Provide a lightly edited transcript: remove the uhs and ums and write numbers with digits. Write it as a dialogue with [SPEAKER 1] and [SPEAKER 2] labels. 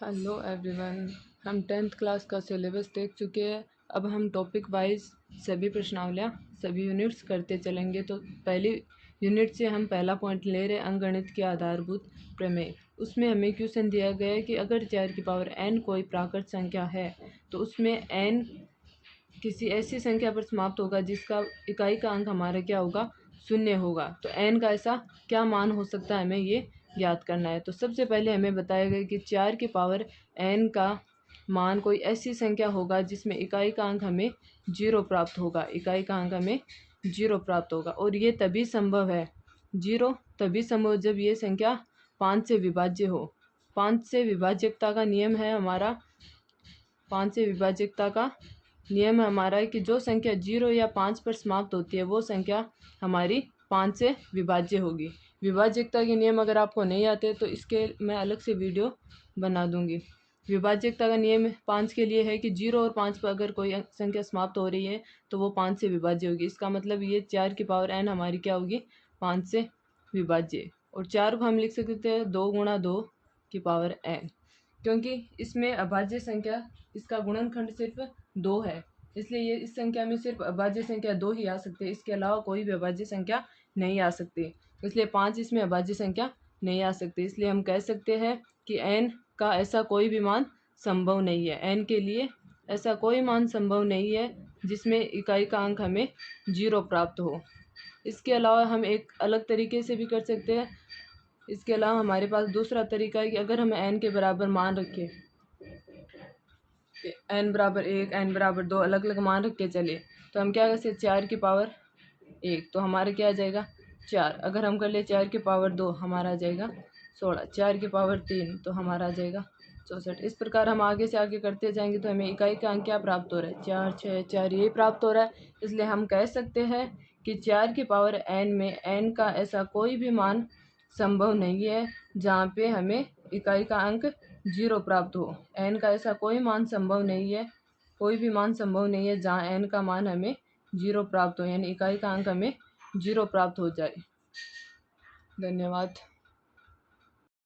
[SPEAKER 1] Hello everyone, हम 10th class का syllabus देख चुके हैं। अब हम टॉपिक वाइज सभी प्रश्नावलियाँ सभी यूनिट्स करते चलेंगे। तो पहली यूनिट से हम पहला पॉइंट ले रहे हैं, अंकगणित की आधारभूत प्रमेय। उसमें हमें क्वेश्चन दिया गया है कि अगर 4 की पावर n कोई प्राकृत संख्या है तो उसमें n किसी ऐसी संख्या पर समाप्त होगा जिसका इकाई का अंक हमारा क्या होगा, शून्य होगा। तो n का ऐसा क्या मान हो सकता है, हमें ये ज्ञात करना है। तो सबसे पहले हमें बताया गया कि 4 की पावर n का मान कोई ऐसी संख्या होगा जिसमें इकाई का अंक हमें 0 प्राप्त होगा। इकाई का अंक हमें 0 प्राप्त होगा और ये तभी संभव है, 0 तभी संभव जब ये संख्या 5 से विभाज्य हो। 5 से विभाज्यता का नियम है हमारा, 5 से विभाज्यता का नियम हमारा है कि जो संख्या 0 या 5 पर समाप्त होती है वो संख्या हमारी 5 से विभाज्य होगी। विभाज्यता के नियम अगर आपको नहीं आते तो इसके मैं अलग से वीडियो बना दूंगी। विभाज्यता का नियम 5 के लिए है कि 0 और 5 पर अगर कोई संख्या समाप्त हो रही है तो वो 5 से विभाज्य होगी। इसका मतलब ये 4 की पावर n हमारी क्या होगी, 5 से विभाज्य। और 4 को हम लिख सकते हैं 2 गुणा 2 की पावर n, क्योंकि इसमें अभाज्य संख्या इसका गुणनखंड सिर्फ 2 है, इसलिए ये इस संख्या में सिर्फ अभाज्य संख्या 2 ही आ सकती है। इसके अलावा कोई भी अभाज्य संख्या नहीं आ सकती, इसलिए 5 इसमें अभाज्य संख्या नहीं आ सकती। इसलिए हम कह सकते हैं कि n का ऐसा कोई भी मान संभव नहीं है। n के लिए ऐसा कोई मान संभव नहीं है जिसमें इकाई का अंक हमें 0 प्राप्त हो। इसके अलावा हम एक अलग तरीके से भी कर सकते हैं। इसके अलावा हमारे पास दूसरा तरीका है कि अगर हम n के बराबर मान रखें, n बराबर 1, n बराबर 2 अलग अलग मान रख के चले, तो हम क्या कर सकते, 4 की पावर 1 तो हमारे क्या आ जाएगा 4। अगर हम कर ले 4 की पावर 2 हमारा आ जाएगा 16। 4 की पावर 3 तो हमारा आ जाएगा 64। इस प्रकार हम आगे से आगे करते जाएंगे तो हमें इकाई का अंक क्या प्राप्त हो रहा है, 4 6 4 यही प्राप्त हो रहा है। इसलिए हम कह सकते हैं कि 4 की पावर n में n का ऐसा कोई भी मान संभव नहीं है जहाँ पे हमें इकाई का अंक 0 प्राप्त हो। n का ऐसा कोई मान संभव नहीं है, कोई भी मान संभव नहीं है जहाँ n का मान हमें 0 प्राप्त हो, यानी इकाई का अंक हमें 0 प्राप्त हो जाए। धन्यवाद।